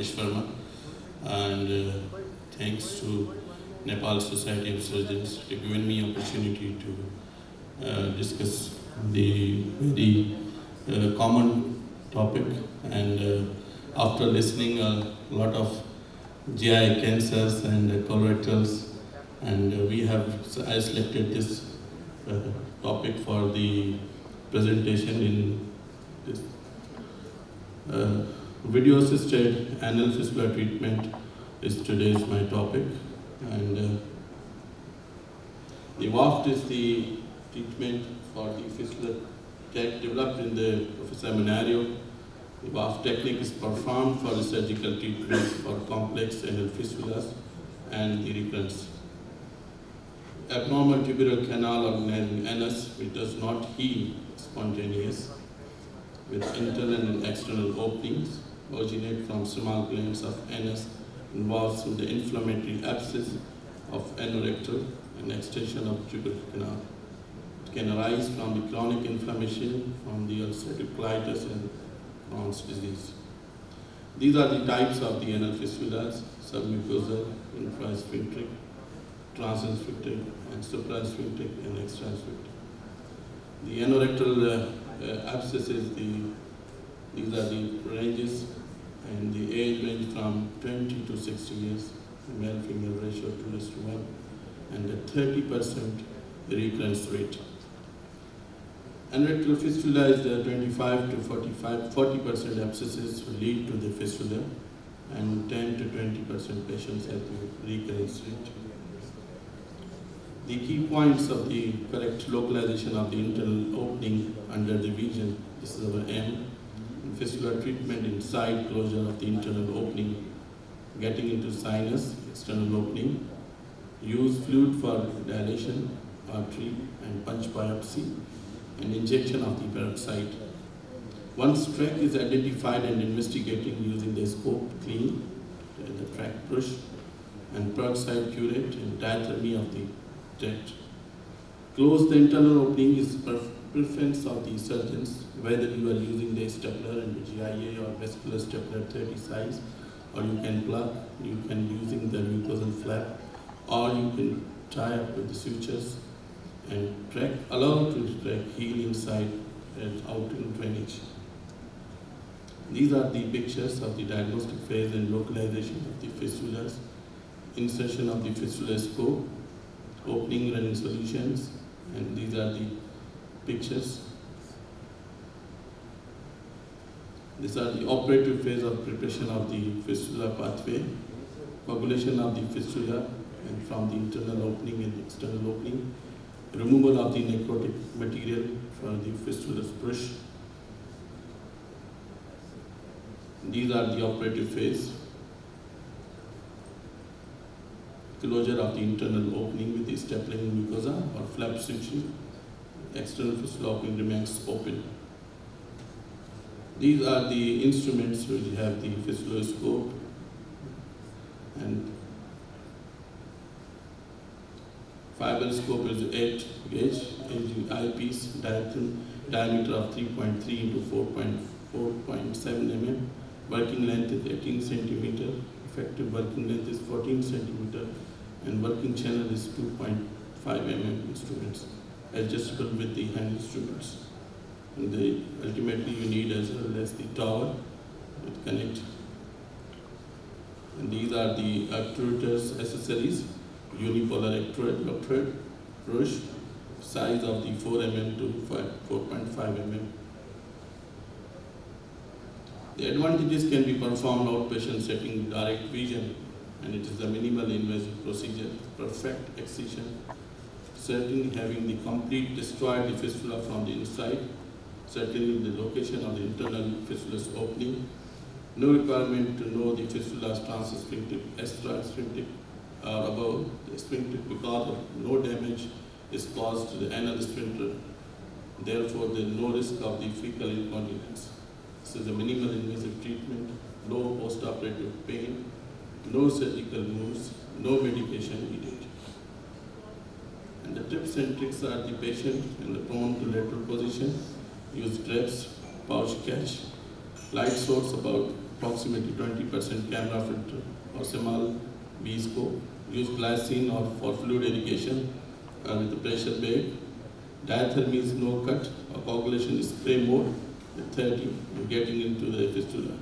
Rakesh Verma, and thanks to Nepal Society of Surgeons for giving me opportunity to discuss the very common topic. And after listening a lot of GI cancers and colorectals, and I selected this uh, topic for the presentation in this video assisted anal fistula treatment is today's my topic, and the WAFT is the treatment for the fistula tech developed in the Professor Minario. The WAFT technique is performed for the surgical treatment for complex anal fistulas and the recurrence. Abnormal tuberal canal or anus which does not heal spontaneous with internal and external openings originate from small glands of anus involves through the inflammatory abscess of anorectal and extension of tubercle canal. It can arise from the chronic inflammation from the ulcerative colitis and Crohn's disease. These are the types of the anal fistulas: submucosal, infrasphincteric, transsphincteric, and suprasphincteric and extrasphincteric. The anorectal abscesses, these are the ranges, and the age range from 20 to 60 years, male-female ratio 2:1, and the 30% recurrence rate. Anorectal fistula is the 25 to 40% abscesses lead to the fistula, and 10 to 20% patients have the recurrence rate. The key points of the correct localization of the internal opening under the vision, this is our M. Fistula treatment inside closure of the internal opening, getting into sinus, external opening, use fluid for dilation, artery, and punch biopsy, and injection of the peroxide. Once tract is identified and investigating using the scope clean, the tract push, and peroxide curate and diathermy of the tract. Close the internal opening is preference of the surgeons, whether you are using the stapler and the GIA or vascular stapler 30 size, or you can plug, you can using the mucosal flap, or you can tie up with the sutures and allow to track heal inside and out in drainage. These are the pictures of the diagnostic phase and localization of the fistulas, insertion of the fistula scope, opening running solutions, and these are the pictures. These are the operative phase of preparation of the fistula pathway, coagulation of the fistula and from the internal opening and external opening, removal of the necrotic material from the fistula's brush. These are the operative phase. Closure of the internal opening with the stapling mucosa or flap suturing. External fistula opening remains open. These are the instruments which have the fistula scope and fiber scope is 8 gauge, eyepiece, diameter of 3.3 into 4.7 mm, working length is 18 centimeter, effective working length is 14 centimeter, and working channel is 2.5 mm instruments, adjustable with the hand instruments. And ultimately you need as well as the tower with connect. And these are the actuators accessories, unipolar actuator, brush, size of the 4 mm to 4.5 mm. The advantages can be performed outpatient setting, direct vision, and it is a minimal invasive procedure, perfect excision, certainly having the complete destroyed the fistula from the inside, certainly the location of the internal fistula's opening, no requirement to know the fistula's transsphincteric, extrasphincteric, or above the sphincter because of no damage is caused to the anal sphincter. Therefore, there is no risk of the fecal incontinence. This is a minimal invasive treatment, no post-operative pain, no surgical wounds, no medication needed. And the tips and tricks are the patient and the prone to lateral position, use straps, pouch catch, light source about approximately 20% camera filter or Semal B scope. Use glycine or for fluid irrigation with the pressure bed. Diathermy is no cut or coagulation is spray mode at 30, getting into the fistula.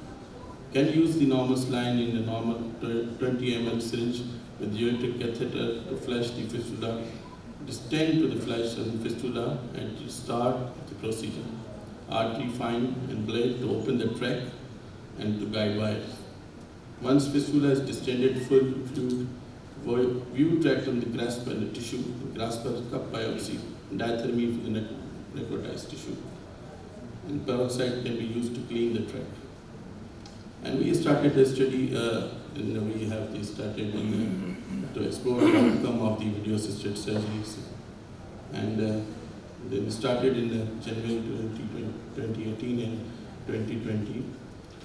Can use the normal saline in a normal 20 ml syringe with geometric catheter to flush the fistula, distend to the flush of the fistula and to start the procedure. Artery find and blade to open the tract and to guide wires. Once fistula is distended, full fluid view tract on the grasp and the tissue, grasper cup biopsy, diathermy for the necrotized tissue. And peroxide can be used to clean the tract. And we started a study, we have started to explore the outcome of the video-assisted surgeries. And then we started in January 2018 and 2020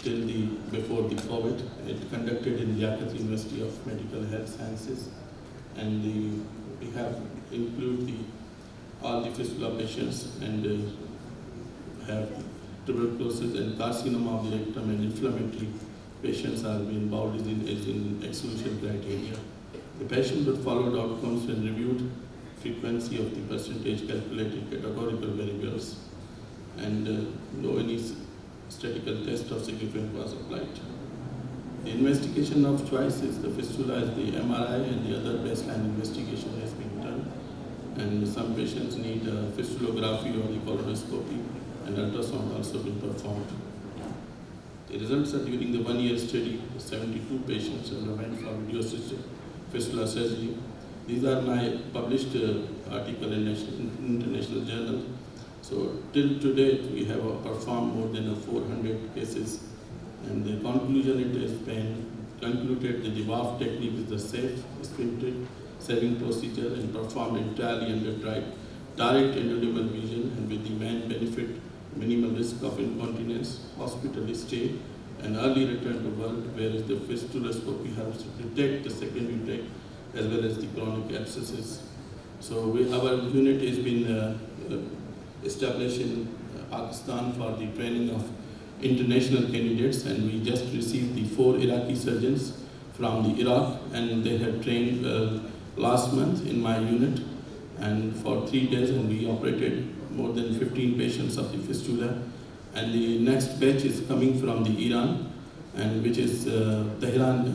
till before the COVID. It conducted in Liaquat University of Medical Health Sciences, and we have included all the fistula patients and have tuberculosis and carcinoma of the rectum and inflammatory patients are being involved in exclusion criteria. The patient with followed outcomes when reviewed frequency of the percentage calculated categorical variables, and no any statistical test of significance was applied. The investigation of choice is the fistula is the MRI, and the other baseline investigation has been done. And some patients need fistulography or the colonoscopy, and ultrasound also been performed. The results are during the 1-year study, 72 patients underwent for video-assisted fistula surgery. These are my published article in international journal. So till today, we have performed more than 400 cases, and the conclusion it has been concluded that the WAF technique is the safe, restricted, saving procedure and performed entirely under direct endodermal vision and with the main benefit, minimal risk of incontinence, hospital stay, and early return to work, whereas the fistuloscopy helps to detect the secondary tract as well as the chronic abscesses. So our unit has been established in Pakistan for the training of international candidates, and we just received the 4 Iraqi surgeons from the Iraq, and they have trained last month in my unit and for 3 days, and we operated more than 15 patients of the fistula. And the next batch is coming from the Iran, and which is Tehran,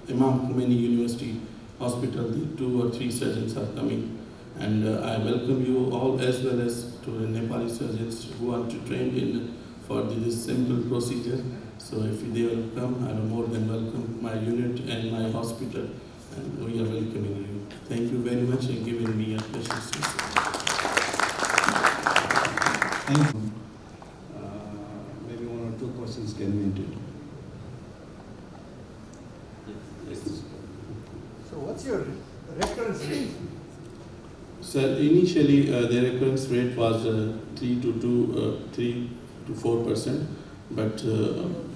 Imam Khomeini University Hospital. The 2 or 3 surgeons are coming, and I welcome you all as well as to the Nepali surgeons who want to train for this simple procedure. So if they will come, I am more than welcome my unit and my hospital, and we are welcoming you. Thank you very much and giving me a precious time. Thank you. Maybe 1 or 2 questions can be entered. Yes. So what's your recurrence rate? Sir, initially the recurrence rate was 3 to 4%, but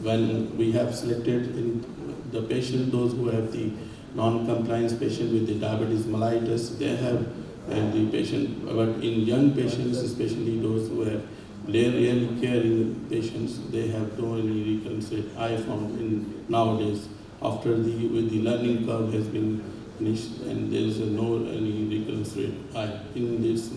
when we have selected in the patient, those who have the non-compliance patient with the diabetes mellitus, they have the patient, but in young patients, especially those who have really caring patients, they have no any recurrence rate. I found in nowadays after with the learning curve has been finished, and there is no any recurrence rate in this.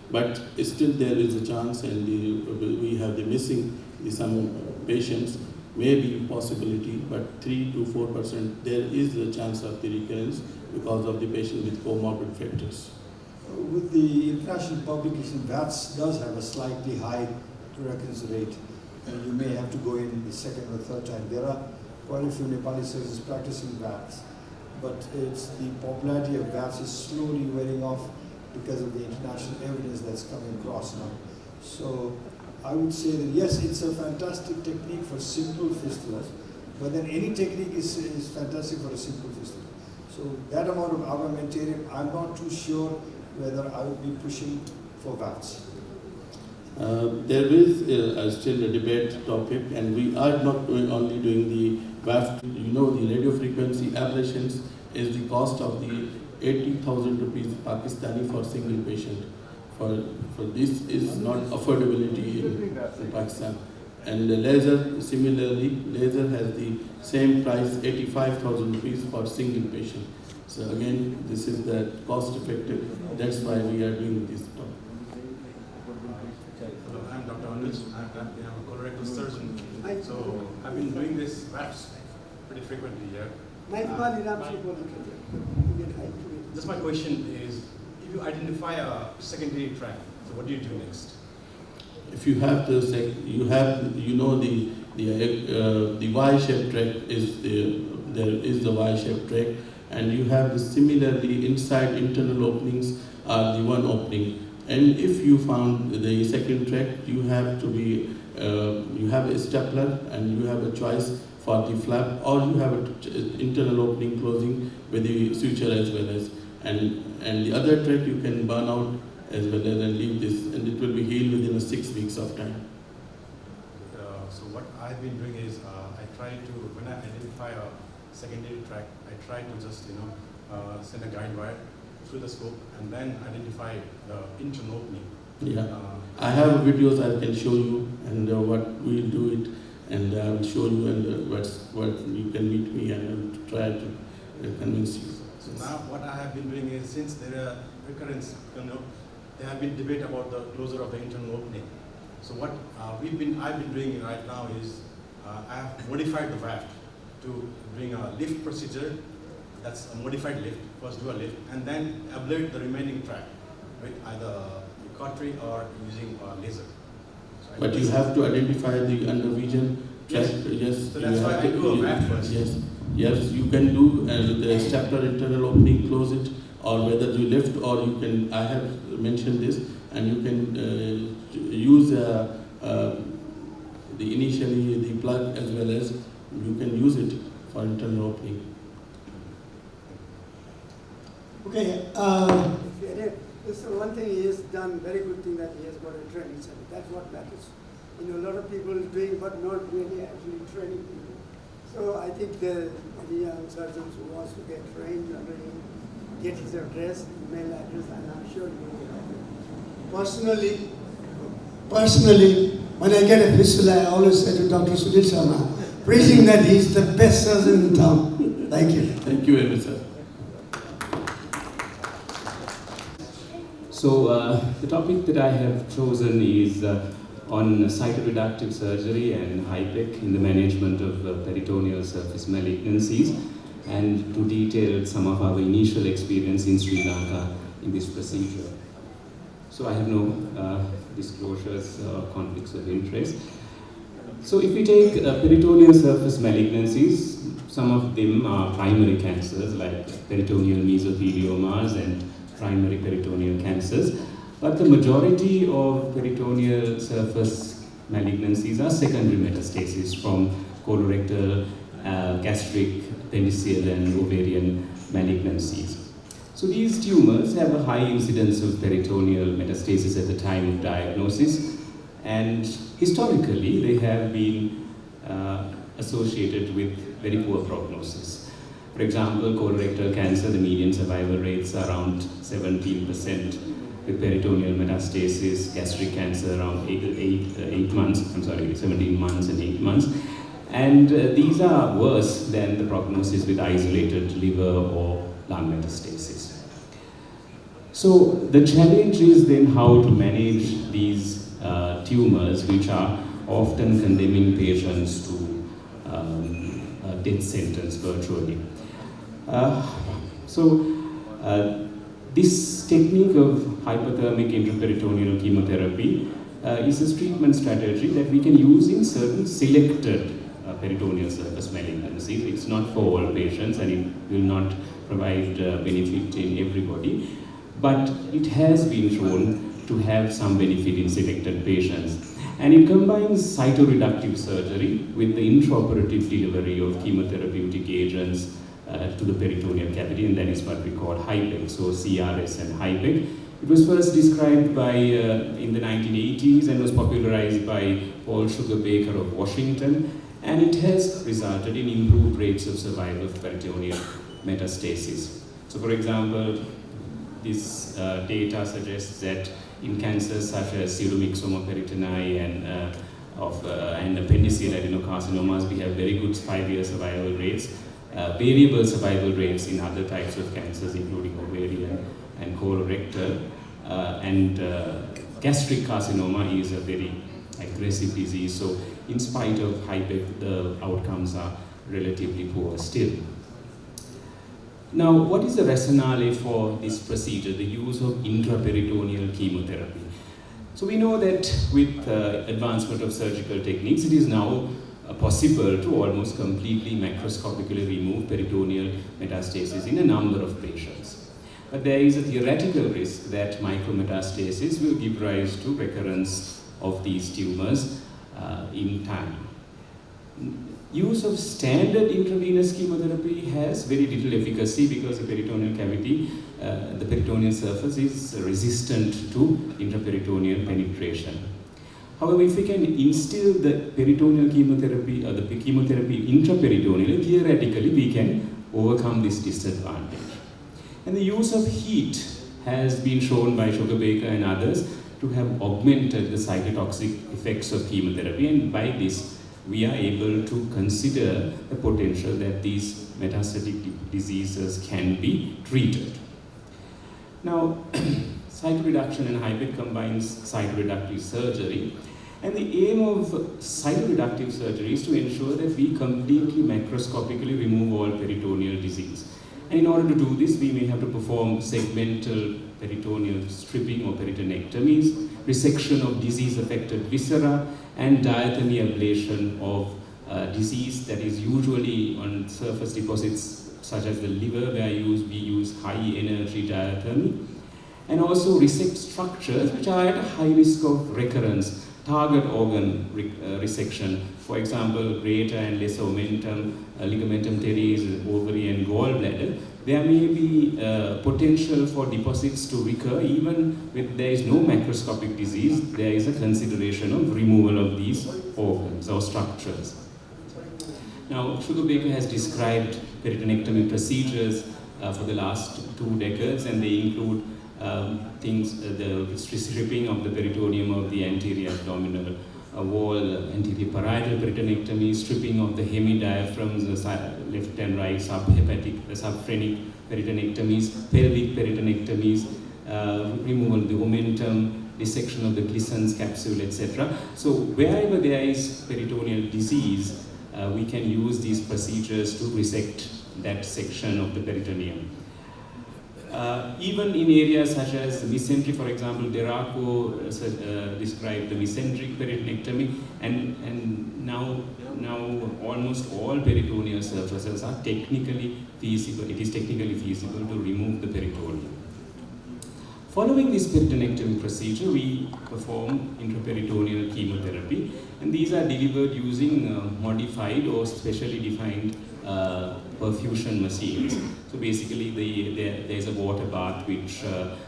But still there is a chance, and we have the missing some patients, maybe possibility, but 3 to 4% there is a chance of the recurrence because of the patient with comorbid factors. With the international publication, VATS does have a slightly high recurrence rate, and you may have to go in the 2nd or 3rd time. There are quite a few Nepali surgeons practicing VATS, but it's the popularity of VATS is slowly wearing off because of the international evidence that's coming across now. So I would say that yes, it's a fantastic technique for simple fistulas, but then any technique is fantastic for a simple fistula. So that amount of armamentarium, I'm not too sure whether I would be pushing for VATS. There is still a debate topic, and we are not only doing the VATS. You know, the radio frequency ablations is the cost of the 80,000 rupees Pakistani for single patient. For this is not affordability in Pakistan. And the laser, similarly, laser has the same price, 85,000 rupees for single patient. So again, this is the cost effective. That's why we are doing this talk. Hello, I'm Dr. Anuj. I'm a colorectal surgeon. So I've been doing this VAPS pretty frequently here. Just my question is, if you identify a secondary tract, so what do you do next? If you have the the Y-shaped tract is there is the Y-shaped tract, and you have the similarly inside internal openings are the one opening. And if you found the second tract, you have to be you have a stapler and you have a choice for the flap, or you have an internal opening closing with the suture as well as, and the other tract you can burn out as well as and leave this, and it will be healed within 6 weeks of time. So what I've been doing is I try to, when I identify a secondary tract, I try to just send a guide wire through the scope and then identify the internal opening. Yeah, I have videos I can show you, and what we do it, and I will show you, and what you can meet me and I will try to convince you. So now what I have been doing is, since there are recurrence, there have been debate about the closure of the internal opening. So what I've been doing right now is I have modified the VAP to bring a lift procedure. That's a modified lift. First do a lift and then ablate the remaining tract with either cautery or using a laser. So But you have to identify the under vision tract. Yes. So that's why I do a VAP first. Yes, you can do the stapler internal opening, close it, or whether you lift, or you can, I have mentioned this, and you can use initially the plug as well as you can use it for internal opening. Okay, this one thing he has done, very good thing that he has got a training center. That's what matters. A lot of people doing but not really actually training people. So I think the young surgeons who wants to get trained already get his address, email address, and I'm sure you will. Personally, when I get a fistula, I always say to Dr. Sudhir Sharma, praising that he's the best surgeon in town. Thank you. Thank you, Amy, sir. So the topic that I have chosen is on cytoreductive surgery and HIPEC in the management of peritoneal surface malignancies, and to detail some of our initial experience in Sri Lanka in this procedure. So I have no disclosures or conflicts of interest. So if we take peritoneal surface malignancies, some of them are primary cancers like peritoneal mesotheliomas and primary peritoneal cancers, but the majority of peritoneal surface malignancies are secondary metastases from colorectal, gastric, appendiceal and ovarian malignancies. So these tumors have a high incidence of peritoneal metastasis at the time of diagnosis, and historically they have been associated with very poor prognosis. For example, colorectal cancer, the median survival rates are around 17%, with peritoneal metastasis, gastric cancer around 17 months and 8 months. And these are worse than the prognosis with isolated liver or lung metastasis. So the challenge is then how to manage these tumors, which are often condemning patients to a death sentence virtually. This technique of hyperthermic intraperitoneal chemotherapy is a treatment strategy that we can use in certain selected peritoneal surface malignancies. It's not for all patients and it will not provide benefit in everybody, but it has been shown to have some benefit in selected patients. And it combines cytoreductive surgery with the intraoperative delivery of chemotherapeutic agents to the peritoneal cavity, and that is what we call HIPEC, so CRS and HIPEC. It was first described by in the 1980s and was popularized by Paul Sugarbaker of Washington, and it has resulted in improved rates of survival of peritoneal metastasis. So for example, this data suggests that in cancers such as pseudomyxoma peritoni and and appendiceal adenocarcinomas, we have very good 5-year survival rates, variable survival rates in other types of cancers, including ovarian and colorectal, and gastric carcinoma is a very aggressive disease. So in spite of HIPEC, the outcomes are relatively poor still. Now, what is the rationale for this procedure, the use of intraperitoneal chemotherapy? So we know that with advancement of surgical techniques, it is now possible to almost completely macroscopically remove peritoneal metastasis in a number of patients. But there is a theoretical risk that micrometastasis will give rise to recurrence of these tumors in time. Use of standard intravenous chemotherapy has very little efficacy because the peritoneal cavity, the peritoneal surface is resistant to intraperitoneal penetration. However, if we can instill the peritoneal chemotherapy or the chemotherapy intraperitoneally, theoretically we can overcome this disadvantage. And the use of heat has been shown by Sugarbaker and others to have augmented the cytotoxic effects of chemotherapy, and by this we are able to consider the potential that these metastatic diseases can be treated. Now, cytoreduction and HIPEC combines cytoreductive surgery, and the aim of cytoreductive surgery is to ensure that we completely macroscopically remove all peritoneal disease. And in order to do this, we may have to perform segmental peritoneal stripping or peritonectomies, resection of disease-affected viscera, and diathermy ablation of disease that is usually on surface deposits such as the liver, where we use high-energy diathermy, and also resect structures which are at a high risk of recurrence, target organ resection, for example, greater and lesser omentum, ligamentum teres, ovary and gallbladder. There may be potential for deposits to recur even when there is no macroscopic disease. There is a consideration of removal of these organs or structures. Now, Sugarbaker has described peritonectomy procedures for the last 2 decades, and they include the stripping of the peritoneum of the anterior abdominal wall, anterior parietal peritonectomy, stripping of the hemidiaphragms, left and right, subhepatic, subphrenic peritonectomies, pelvic peritonectomies, removal of the omentum, dissection of the Glisson's capsule, etc. So wherever there is peritoneal disease, we can use these procedures to resect that section of the peritoneum. Even in areas such as mesentery, for example, Deraco described the mesenteric peritonectomy, and now almost all peritoneal surfaces are technically feasible. It is technically feasible to remove the peritoneum. Following this peritonectomy procedure, we perform intraperitoneal chemotherapy, and these are delivered using modified or specially defined perfusion machines. So basically, there is a water bath which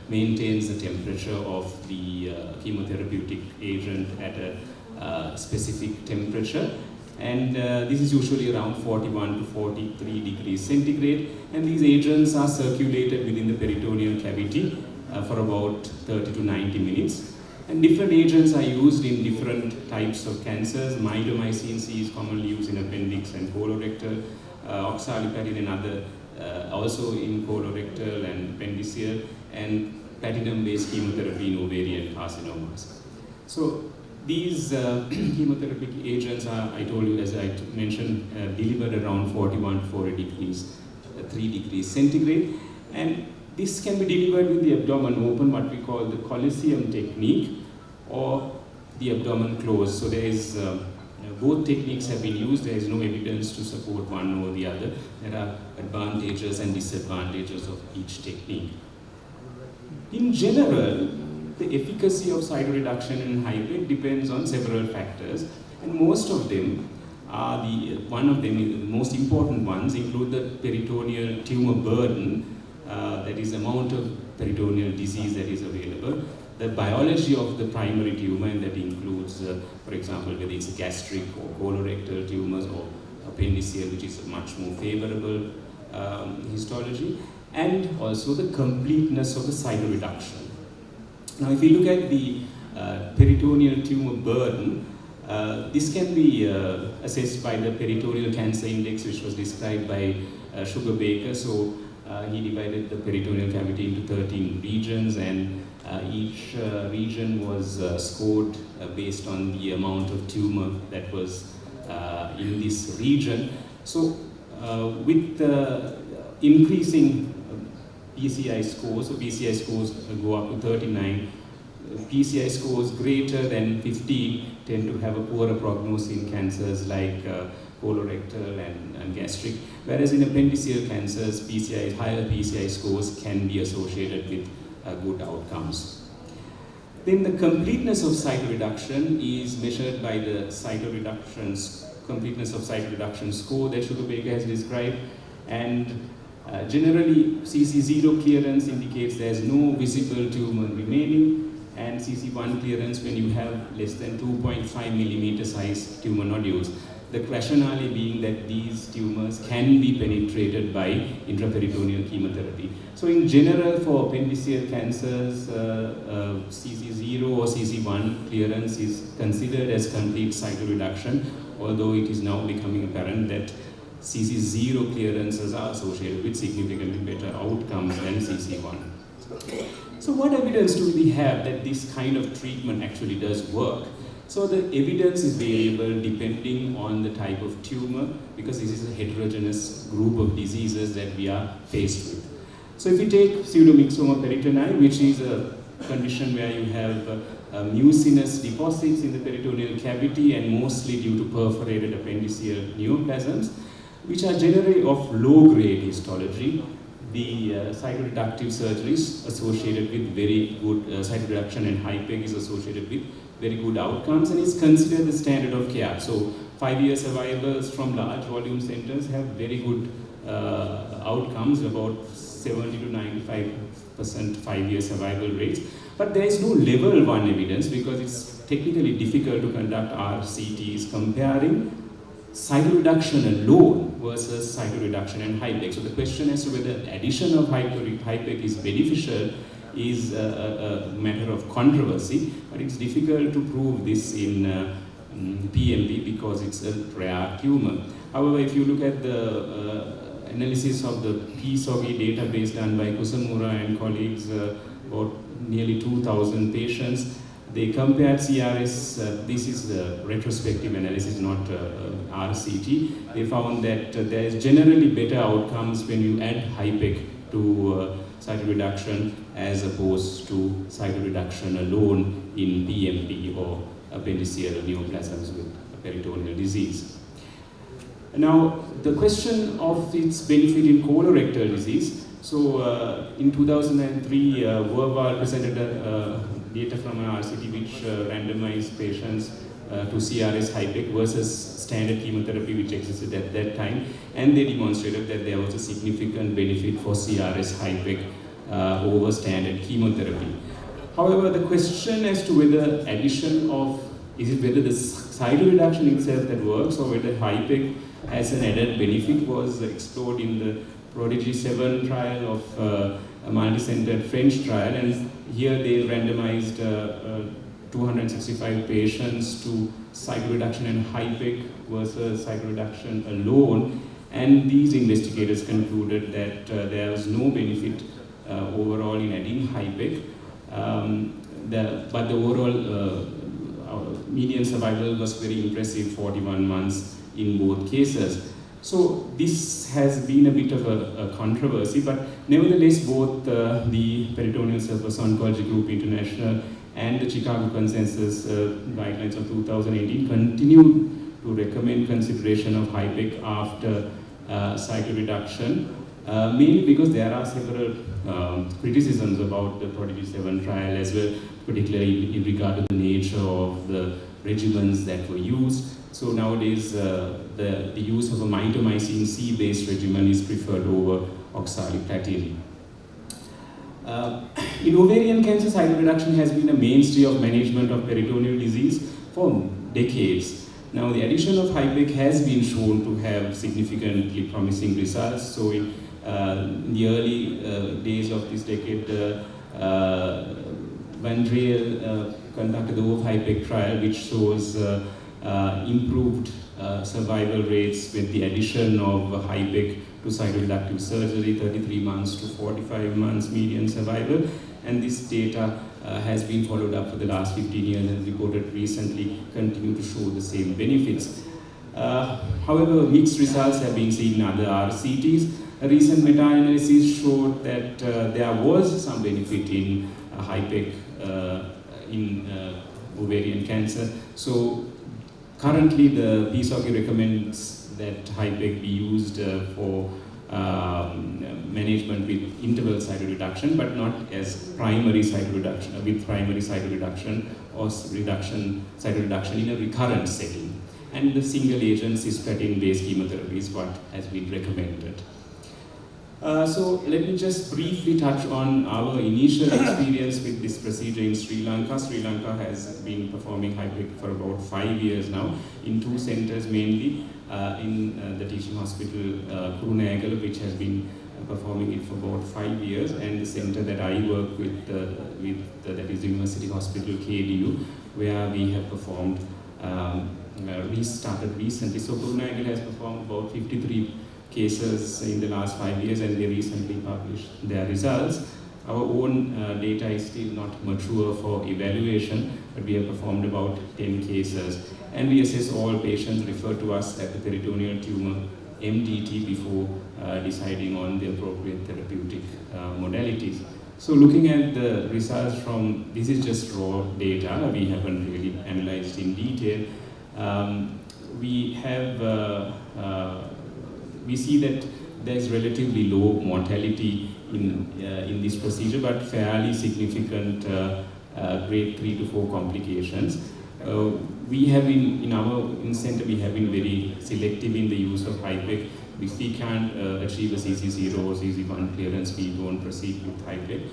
maintains the temperature of the chemotherapeutic agent at a specific temperature, and this is usually around 41 to 43 degrees centigrade, and these agents are circulated within the peritoneal cavity for about 30 to 90 minutes. And different agents are used in different types of cancers. Mitomycin C is commonly used in appendix and colorectal, oxaliplatin and other also in colorectal and appendiceal, and platinum-based chemotherapy in ovarian carcinomas. So these chemotherapeutic agents are, I told you, as I mentioned, delivered around 41 to 40 degrees, 3 degrees centigrade, and this can be delivered with the abdomen open, what we call the Coliseum technique, or the abdomen closed. So there is both techniques have been used. There is no evidence to support one or the other. There are advantages and disadvantages of each technique. In general, the efficacy of cytoreduction in HIPEC depends on several factors, and most of them are the most important ones include the peritoneal tumor burden, that is amount of peritoneal disease that is available, the biology of the primary tumor, and that includes, for example, whether it's gastric or colorectal tumors or appendiceal, which is a much more favorable histology, and also the completeness of the cytoreduction. Now, if we look at the peritoneal tumor burden, This can be assessed by the peritoneal cancer index, which was described by Sugar Baker. So he divided the peritoneal cavity into 13 regions, and each region was scored based on the amount of tumor that was in this region. So with the increasing PCI scores, so PCI scores go up to 39, PCI scores greater than 15 tend to have a poorer prognosis in cancers like colorectal and gastric, whereas in appendiceal cancers, higher PCI scores can be associated with good outcomes. Then the completeness of cytoreduction is measured by the completeness of cytoreduction score that Sugar Baker has described, and generally CC0 clearance indicates there is no visible tumor remaining, and CC1 clearance when you have less than 2.5 millimeter size tumor nodules. The rationale being that these tumors can be penetrated by intraperitoneal chemotherapy. So in general, for appendiceal cancers, CC0 or CC1 clearance is considered as complete cytoreduction, although it is now becoming apparent that CC0 clearances are associated with significantly better outcomes than CC1. So what evidence do we have that this kind of treatment actually does work? So the evidence is variable depending on the type of tumor, because this is a heterogeneous group of diseases that we are faced with. So if you take pseudomyxoma peritonei, which is a condition where you have mucinous deposits in the peritoneal cavity and mostly due to perforated appendiceal neoplasms, which are generally of low-grade histology, the cytoreductive surgeries associated with very good cytoreduction and HIPEC is associated with very good outcomes and is considered the standard of care. So 5-year survivals from large volume centers have very good outcomes, about 70 to 95% 5-year survival rates. But there is no level 1 evidence because it's technically difficult to conduct RCTs comparing cytoreduction alone versus cytoreduction and HIPEC. So the question as to whether addition of HIPEC is beneficial is a matter of controversy, but it's difficult to prove this in PMP because it's a rare tumor. However, if you look at the analysis of the PSOGI database done by Kusamura and colleagues, about nearly 2,000 patients, they compared CRS, this is a retrospective analysis, not RCT. They found that there is generally better outcomes when you add HIPEC to cytoreduction as opposed to cytoreduction alone in PMP or appendiceal neoplasms with peritoneal disease. Now, the question of its benefit in colorectal disease. So, in 2003, Verval presented data from an RCT which randomized patients to CRS HIPEC versus standard chemotherapy which existed at that time, and they demonstrated that there was a significant benefit for CRS HIPEC over standard chemotherapy. However, the question as to whether whether the cytoreduction itself that works or whether HIPEC as an added benefit was explored in the Prodigy 7 trial of a multi-centered French trial, and here they randomized 265 patients to cytoreduction and HIPEC versus cytoreduction alone, and these investigators concluded that there was no benefit overall in adding HIPEC, but the overall median survival was very impressive, 41 months in both cases. So this has been a bit of a controversy, but nevertheless both the Peritoneal Surface Oncology Group International and the Chicago Consensus Guidelines of 2018 continue to recommend consideration of HIPEC after cytoreduction, mainly because there are several criticisms about the Prodigy 7 trial as well, particularly in regard to the nature of the regimens that were used. So nowadays, the use of a mitomycin C-based regimen is preferred over oxaliplatin. In ovarian cancer, cytoreduction has been a mainstay of management of peritoneal disease for decades. Now, the addition of HIPEC has been shown to have significantly promising results. So in the early days of this decade, Vandriel conducted the HIPEC trial, which shows improved survival rates with the addition of HIPEC to cytoreductive surgery, 33 months to 45 months median survival. And this data has been followed up for the last 15 years and reported recently continue to show the same benefits. However, mixed results have been seen in other RCTs. A recent meta-analysis showed that there was some benefit in HIPEC in ovarian cancer. So currently the PSOC recommends that HIPEC be used for management with interval cytoreduction, but not as primary cytoreduction, with primary cytoreduction or cytoreduction in a recurrent setting. And the single agent cisplatin-based chemotherapy is what has been recommended. So let me just briefly touch on our initial experience with this procedure in Sri Lanka. Sri Lanka has been performing HIPEC for about 5 years now in 2 centers mainly, in the teaching hospital Kurunegala, which has been performing it for about 5 years, and the center that I work with, that is University Hospital KDU, where we have performed, restarted recently. So Kurunegala has performed about 53 cases in the last 5 years, and they recently published their results. Our own data is still not mature for evaluation, but we have performed about 10 cases, and we assess all patients referred to us at the peritoneal tumor MDT before deciding on the appropriate therapeutic modalities. So looking at the results from, this is just raw data, we haven't really analyzed in detail. We see that there is relatively low mortality in this procedure, but fairly significant grade 3 to 4 complications. We have in our center, we have been very selective in the use of HIPEC. If we can't achieve a CC0 or CC1 clearance, we don't proceed with HIPEC.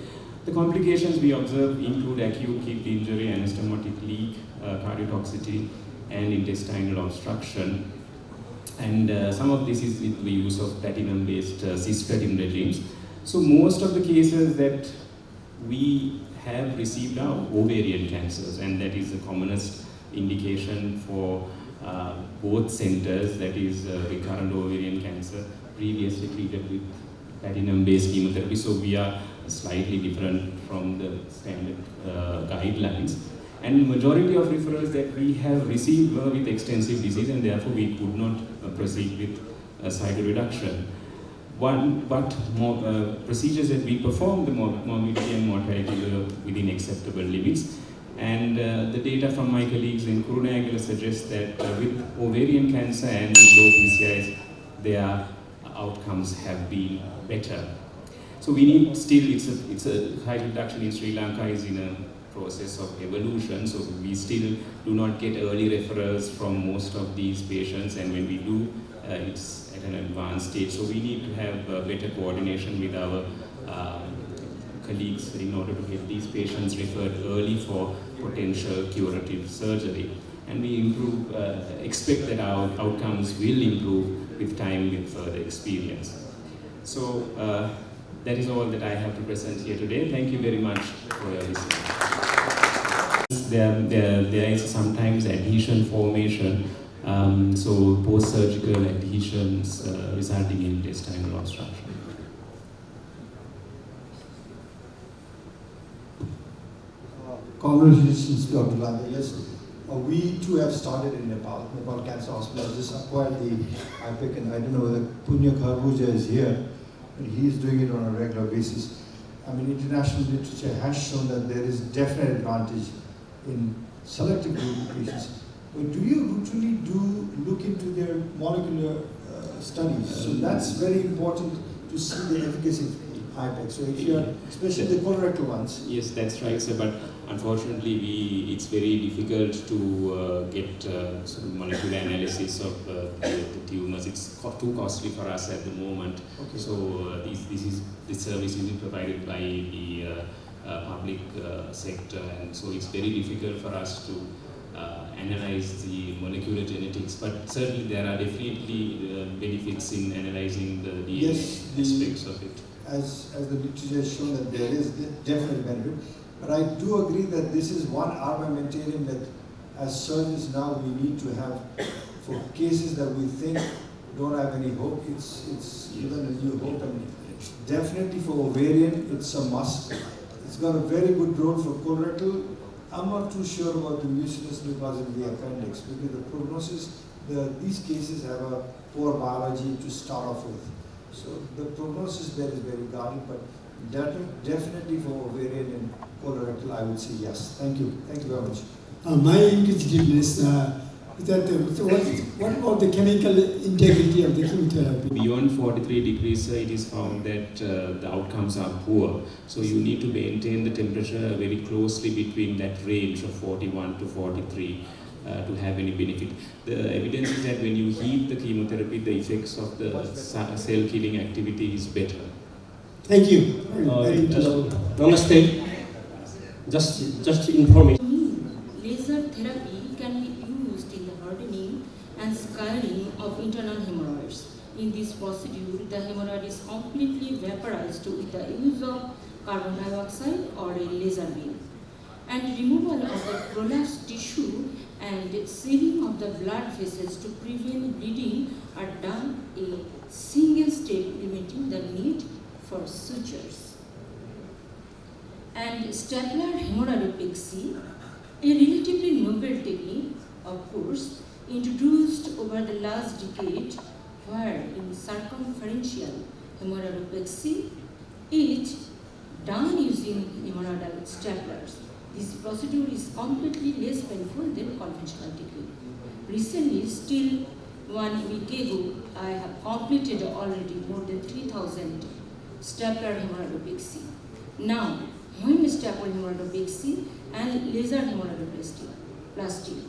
The complications we observe include acute kidney injury, anastomotic leak, cardiotoxicity, and intestinal obstruction. And some of this is with the use of platinum-based cisplatin regimes. So most of the cases that we have received are ovarian cancers, and that is the commonest indication for both centers, that is recurrent ovarian cancer previously treated with platinum-based chemotherapy. So we are slightly different from the standard guidelines. And majority of referrals that we have received were with extensive disease, and therefore we could not proceed with cytoreduction. But procedures that we performed, the morbidity and mortality were within acceptable limits. And the data from my colleagues in Kurunegala suggests that with ovarian cancer and low PCIs, their outcomes have been better. So we need still, it's a high reduction in Sri Lanka is in a process of evolution, so we still do not get early referrals from most of these patients, and when we do, it's at an advanced stage. So we need to have better coordination with our colleagues in order to get these patients referred early for potential curative surgery. And we expect that our outcomes will improve with time, with further experience. So that is all that I have to present here today. Thank you very much for your listening. There is sometimes adhesion formation, so post-surgical adhesions resulting in intestinal obstruction. Congratulations, Dr. Langa. Yes, we too have started in Nepal. Nepal Cancer Hospital just acquired the HIPEC, and I don't know whether Punya Kharbuja is here, but he is doing it on a regular basis. I mean, international literature has shown that there is definite advantage in selective group patients. But do you routinely look into their molecular studies? So that's very important to see the efficacy of HIPEC. So if you are, especially the colorectal ones. Yes, that's right, sir. But unfortunately, it's very difficult to get sort of molecular analysis of the tumors. It's too costly for us at the moment. Okay. So this service is provided by the public sector, and so it's very difficult for us to analyze the molecular genetics. But certainly there are definitely benefits in analyzing the DNA aspects of it. As the literature has shown that there is definitely benefit. But I do agree that this is one armamentarium that as surgeons now we need to have, for cases that we think don't have any hope, it's given a new hope, and definitely for ovarian, it's a must. It's got a very good role for colorectal. I'm not too sure about the mucinous because of the appendix, because the prognosis, these cases have a poor biology to start off with. So the prognosis there is very guarded, but definitely for ovarian and colorectal, I would say yes. Thank you. Thank you very much. My inquisitiveness what about the chemical integrity of the chemotherapy? Beyond 43 degrees, it is found that the outcomes are poor. So you need to maintain the temperature very closely between that range of 41 to 43 to have any benefit. The evidence is that when you heat the chemotherapy, the effects of the cell killing activity is better. Thank you. Very interesting. Namaste. Just information. Laser therapy can be used in the hardening and scarring of internal hemorrhoids. In this procedure, the hemorrhoid is completely vaporized with the use of carbon dioxide or a laser beam. And removal of the prolapsed tissue and sealing of the blood vessels to prevent bleeding are done in a single step, limiting the need for sutures. And stapler hemorrhagopexy, a relatively novel technique, of course, introduced over the last decade, where in circumferential hemorrhagopexy is done using hemorrhoidal staplers. This procedure is completely less painful than conventional technique. Recently, still 1 week ago, I have completed already more than 3,000 stapler hemorrhagopexy. Now, when stapler hemorrhagopexy and laser hemorrhagoplasty,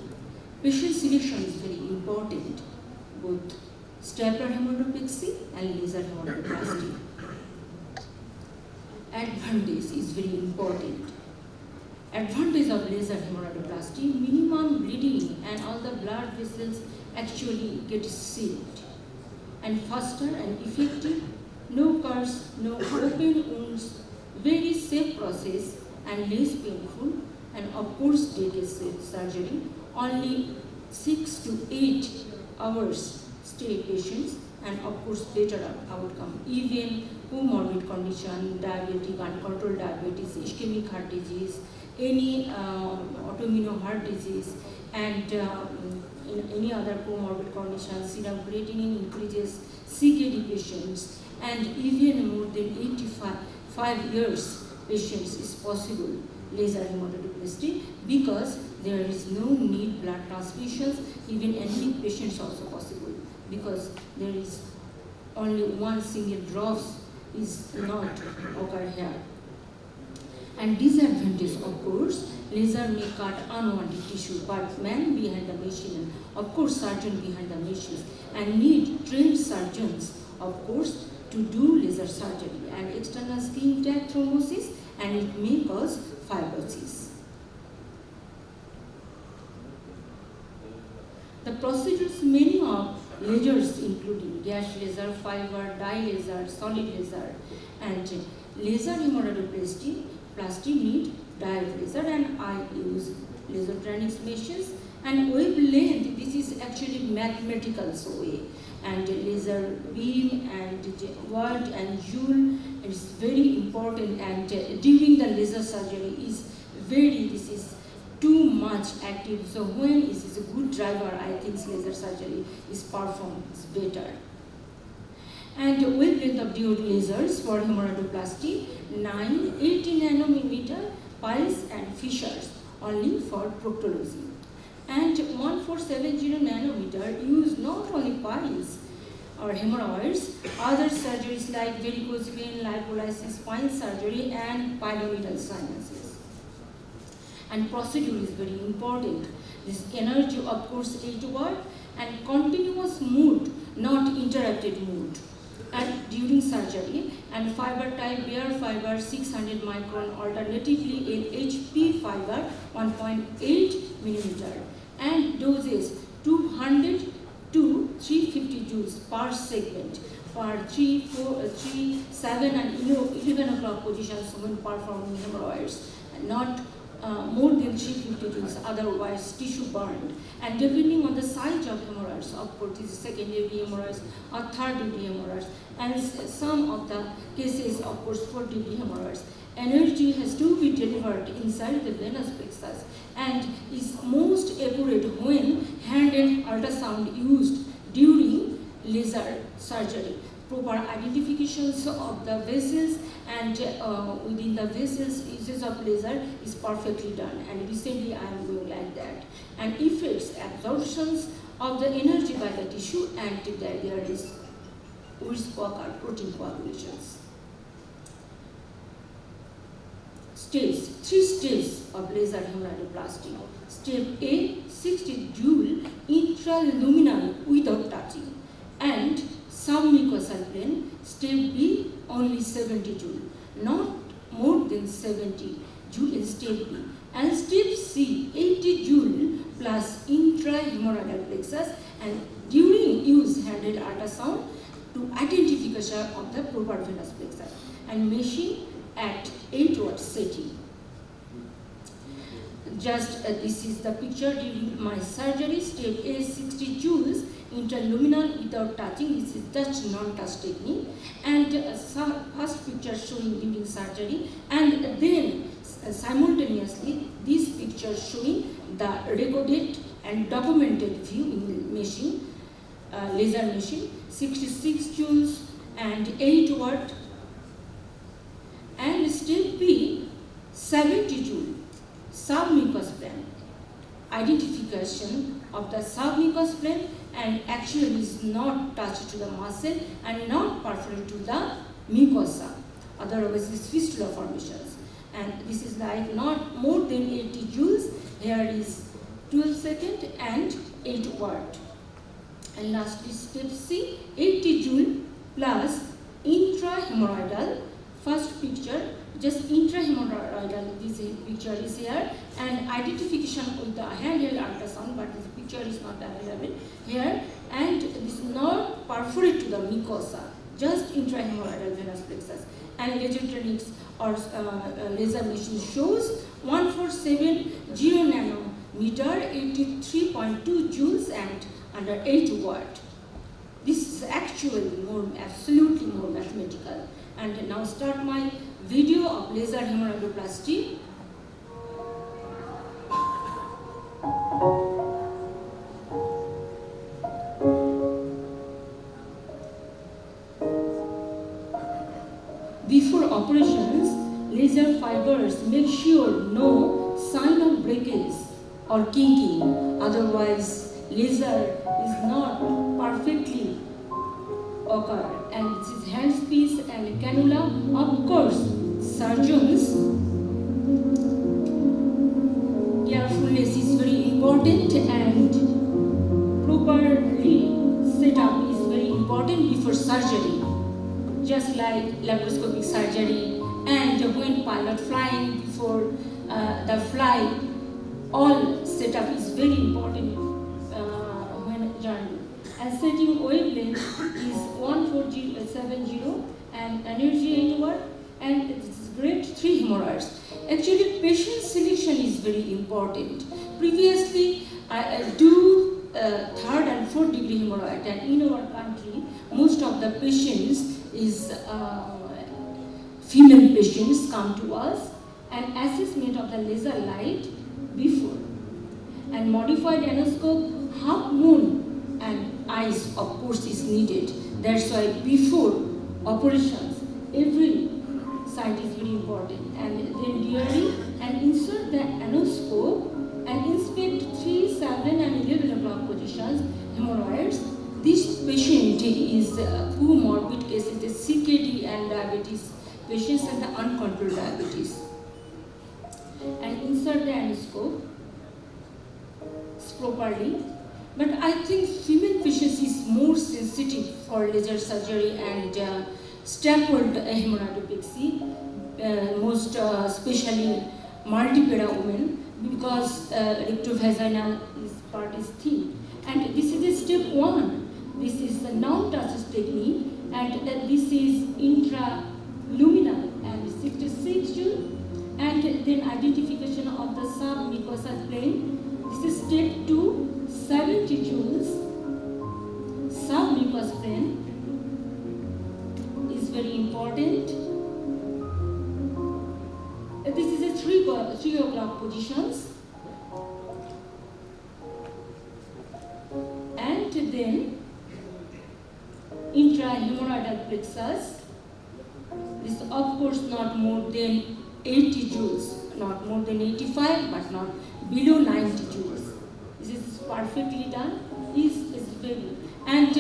patient selection is very important, both stapler hemorrhagopexy and laser hemorrhagoplasty. Advantage is very important. Advantage of laser hemorrhagoplasty, minimum bleeding and all the blood vessels actually get sealed. And faster and effective, no cuts, no open wounds, very safe process and less painful, and of course day surgery, only 6 to 8 hours stay patients, and of course better outcome. Even comorbid condition, diabetic, uncontrolled diabetes, ischemic heart disease, any autoimmune heart disease, and in any other comorbid conditions, serum creatinine increases, CKD patients, and even more than 85 years patients is possible laser hemorrhagoplasty, because there is no need blood transfusions. Even anemic patients also possible, because there is only one single drop is not occur here. And disadvantage, of course, laser may cut unwanted tissue, but man behind the machine, of course surgeon behind the machines, and need trained surgeons, of course, to do laser surgery and external skin tag thrombosis, and it may cause fibrosis. The procedures, many of lasers including gas laser, fiber, dye laser, solid laser, and laser hemorrhagoplasty need direct laser, and I use laser training meshes, and wavelength, this is actually mathematical way, and laser beam and watt and joule is very important, and during the laser surgery is this is too much active, so when it is a good driver, I think laser surgery is performed better. And wavelength of diode lasers for hemorrhagoplasty 980 nanometer pulse and fissures only for proctology, and 1470 nanometer use not only piles or hemorrhoids, other surgeries like varicose vein, lipolysis, spine surgery, and pilometal sinuses. And procedure is very important. This energy, of course, 8 watt, and continuous mood, not interrupted mood, and during surgery, and fiber type bare fiber 600 micron, alternatively LHP fiber 1.8 millimeter, and doses 200 to 350 joules per segment for 3, 4, 3, 7 and 11 o'clock positions when performing hemorrhoids, not more than 350 joules, otherwise tissue burned. And depending on the size of hemorrhoids, of course, this is second-degree hemorrhoids or third-degree hemorrhoids, and some of the cases, of course, fourth-degree hemorrhoids. Energy has to be delivered inside the venous plexus and is most accurate when hand-and ultrasound used during laser surgery. Proper identifications of the vessels and within the vessels uses of laser is perfectly done, and recently I am going like that. And effects absorptions of the energy by the tissue, and there is risk or protein coagulations. Steps, 3 steps of laser hemorrhoidoplasty. Step A, 60 joule intraluminal without touching, and submucosal plane. Step B, only 70 joule, not more than 70 joule in step B. And step C, 80 joule plus intrahemorrhoidal plexus, and during use handed ultrasound to identification of the proper venous plexus, and meshing at 8-watt setting. Just this is the picture during my surgery. Step A, 60 joules interluminal without touching. This is touch non-touch technique, and first picture showing during surgery, and then simultaneously this picture showing the recorded and documented view in machine, laser machine, 66 joules and 8-watt. And step B, 70 joule submucous plane. Identification of the submucous plane, and actually is not touched to the muscle and not perforated to the mucosa. Otherwise, it's fistula formations. And this is like not more than 80 joules. Here is 12 second and 8-watt. And lastly, step C, 80 joule plus intrahemorrhoidal. First picture, just intrahemorrhoidal, this picture is here, and identification with the handheld ultrasound, but this picture is not available here, and this is not perforated to the mucosa, just intrahemorrhoidal venous plexus. And laser techniques or laser machine shows 1470 nanometer, 83.2 joules and under 8 watt. This is actually absolutely more mathematical. And now start my video of laser hemorrhoidoplasty. Before operations, laser fibers make sure no sign of breakage or kinking. Otherwise, laser is not perfectly occur. And this is hand piece and cannula. Of course, surgeons, carefulness is very important, and properly setup is very important before surgery. Just like laparoscopic surgery, and when pilot flying before the flight, all setup is very important when journey. And setting wavelength is 14070 and energy 8 watt, and this is grade 3 hemorrhoids. Actually, patient selection is very important. Previously, I do 3rd and 4th degree hemorrhoid, and in our country, most of the patients is female patients come to us, and assessment of the laser light before, and modified anoscope, half moon, and eyes of course is needed. That's why before operations, every site is very important. And then during, and insert the anoscope and inspect 3, 7 and 11 o'clock positions, hemorrhoids. This patient is comorbid cases, the CKD and diabetes patients and the uncontrolled diabetes. And insert the anoscope properly. But I think female patients is more sensitive for laser surgery and stapled hemorrhoidopexy, most especially multipara women, because rectovaginal part is thin. And this is the step 1. This is the non-touch technique, and this is intraluminal and 66 joule, and then identification of the submucosal plane. This is step 2, 70 joules. Submucous plane is very important. This is a 3 o'clock positions. And then intrahemorrhoidal plexus. This of course not more than 80 joules, not more than 85, but not below 90 joules. This is perfectly done. Is very, and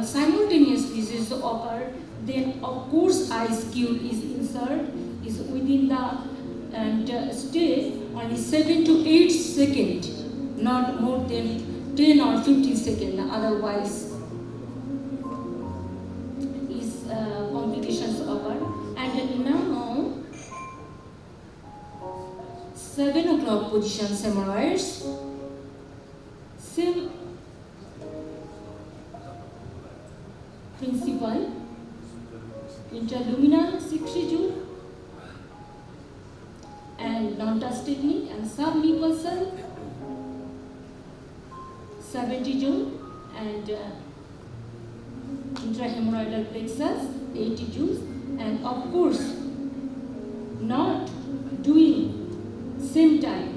simultaneously this occur. Then of course ice cube is inserted, is within the, and stay only 7 to 8 seconds, not more than 10 or 15 seconds. Otherwise, is complications occur. And now 7 o'clock position hemorrhoids. Same principle. Interluminal 60 joule and non-touch technique, and submucosal 70 joule and intrahemorrhoidal plexus 80 joules, and of course not doing same time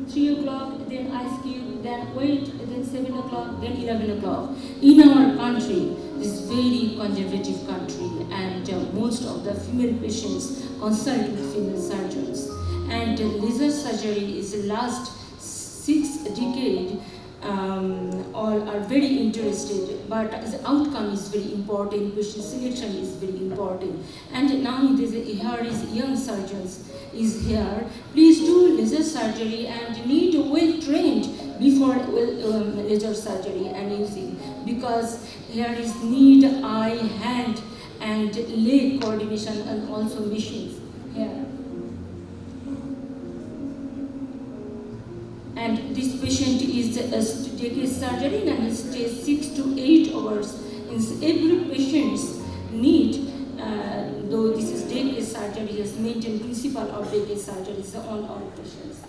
3 o'clock, then ice cube, then wait, then 7 o'clock, then 11 o'clock. In our country, this very conservative country, and most of the female patients consult with female surgeons, and laser surgery is the last 6 decades. All are very interested, but the outcome is very important, patient selection is very important. And now here is young surgeons is here. Please do laser surgery and need well trained before laser surgery and using, because here is need eye, hand and leg coordination and also machines here. And this patient is to take his surgery and stays 6 to 8 hours. In every patient's need, though this is day case surgery, has maintained principle of day case surgery on all patients.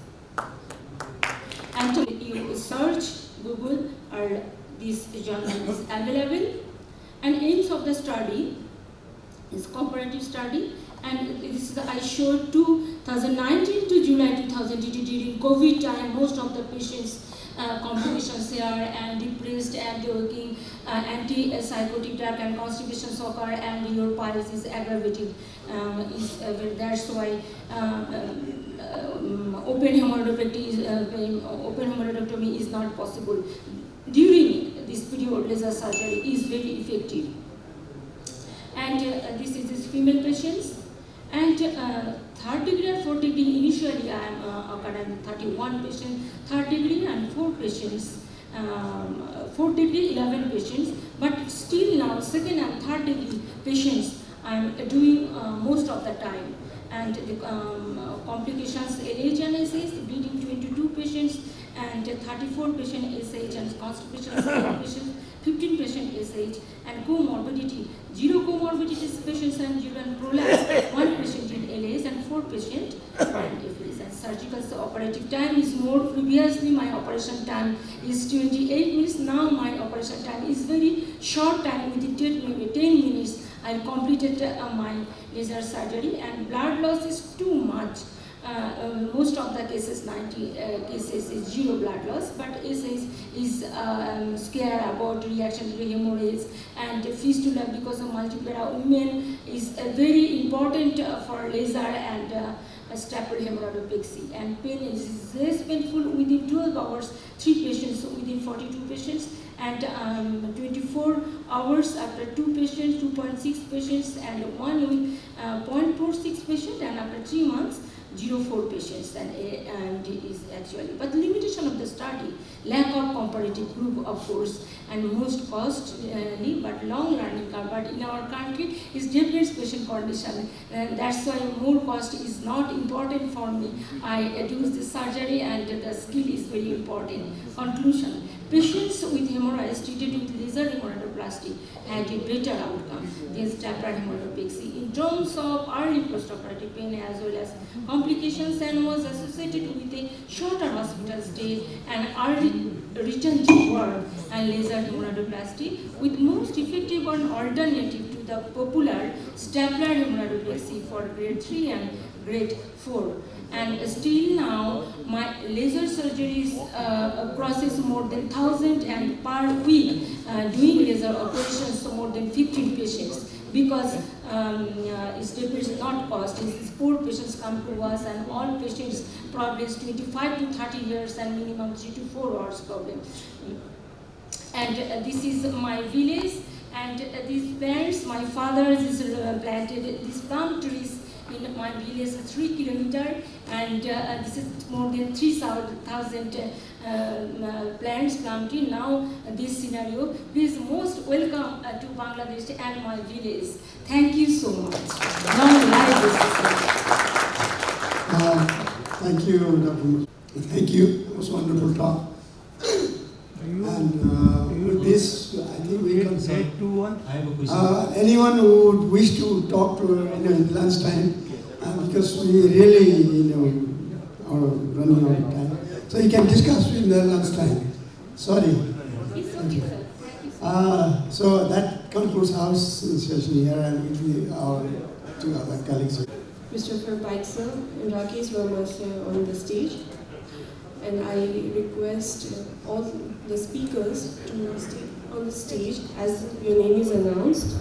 And you search Google, or this journal is available. And aims of the study is comparative study. And this is I showed 2019 to July 2020 during COVID time. Most of the patients complications here and depressed and working antipsychotic drug and constipations occur, and your piles is aggravated. That's why open hemorrhoidectomy is not possible. During this period, laser surgery is very effective. And this is this female patients. And 3rd degree and 4th degree, initially I am occurring 31 patients, 3rd degree and 4 patients, 4th degree 11 patients, but still now 2nd and 3rd degree patients I am doing most of the time. And the complications, LH and SH, bleeding 22 patients, and 34 patient SH, and constipation 7 patients, 15 patient SH, and comorbidity, 0 comorbidity patients and 0 and prolapse, 1 patient in LS and 4 patient and FLS. And surgical operative time is more. Previously my operation time is 28 minutes, now my operation time is very short time, within 10 minutes I completed my laser surgery. And blood loss is too much. Most of the cases, 90 cases is 0 blood loss, but is scared about reaction to hemorrhage and fistula because of multiplara. Women is very important for laser and staple hemorrhoidopexy. And pain is less painful within 12 hours, 3 patients within 42 patients, and 24 hours after 2 patients, 2.6 patients, and 1 week, 0.46 patients, and after 3 months, 0.4 patients, and is actually. But limitation of the study, lack of comparative group, of course, and most costly but long running curve. But in our country, is different patient condition. That's why more cost is not important for me. I do the surgery, and the skill is very important. Conclusion: Patients with hemorrhoids treated with laser hemorrhoidoplasty had a better outcome than stapler hemorrhoidopexy in terms of early postoperative pain as well as complications, and was associated with a shorter hospital stay and early return to work and laser hemorrhoidoplasty, with most effective and alternative to the popular stapler hemorrhoidopexy for grade 3 and grade 4. And still now, my laser surgeries process more than 1,000 and per week doing laser operations to more than 15 patients, because it depends not cost. It's poor patients come to us, and all patients probably is 25 to 30 years and minimum 3 to 4 hours problem. And this is my village, and these plants, my father has planted these plum trees in my village 3 kilometers, and this is more than 3,000 plants planted. Now this scenario, please most welcome to Bangladesh and my village. Thank you so much. Now live Thank you, Dr. Musa. Thank you. It was a wonderful talk. And with this, I think we can say. I have a question. Anyone who would wish to talk to in lunchtime, because we really, are running out of time. So you can discuss in the lunchtime. Sorry. Thank you. So that concludes our session here, and with our two other colleagues. Christopher Bikesel and Rakesh Verma on the stage. And I request all the speakers to stay on the stage as your name is announced.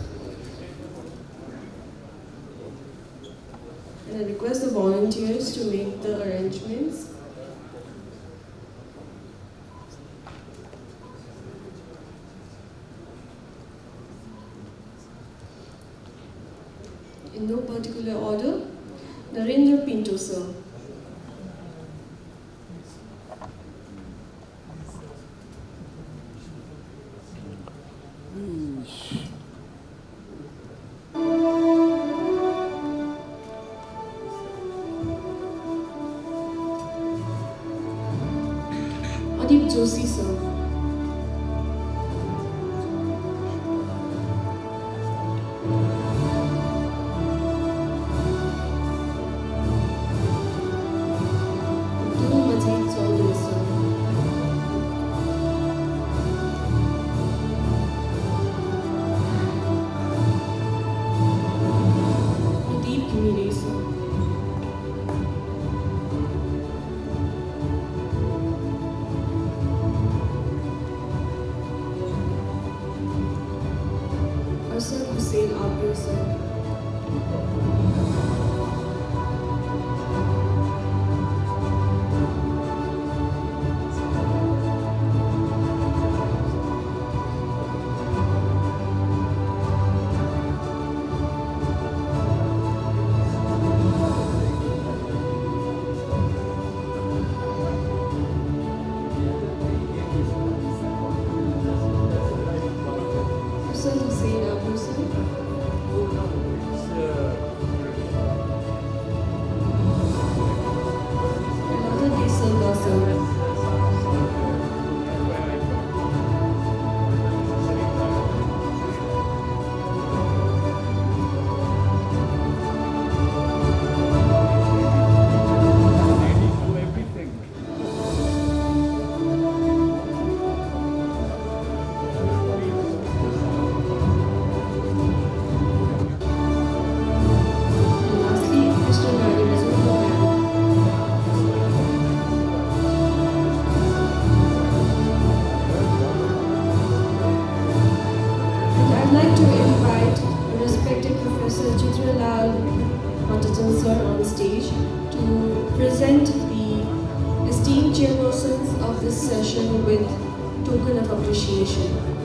And I request the volunteers to make the arrangements. In no particular order, Narendra Pinto, sir. Adip Joshi, sir. Abdul Majid Chaudhary, sir. Pradeep Gimire, sir. Arshad Hussain Abdul, sir. Arshad Hussain Abdul, sir. Radha Desalva, sir. And lastly, Mr. Nadi Mazumdar. And I'd like to invite the respected Professor Chitralal Matajan sir on stage to present the esteemed chairpersons of this session with token of appreciation.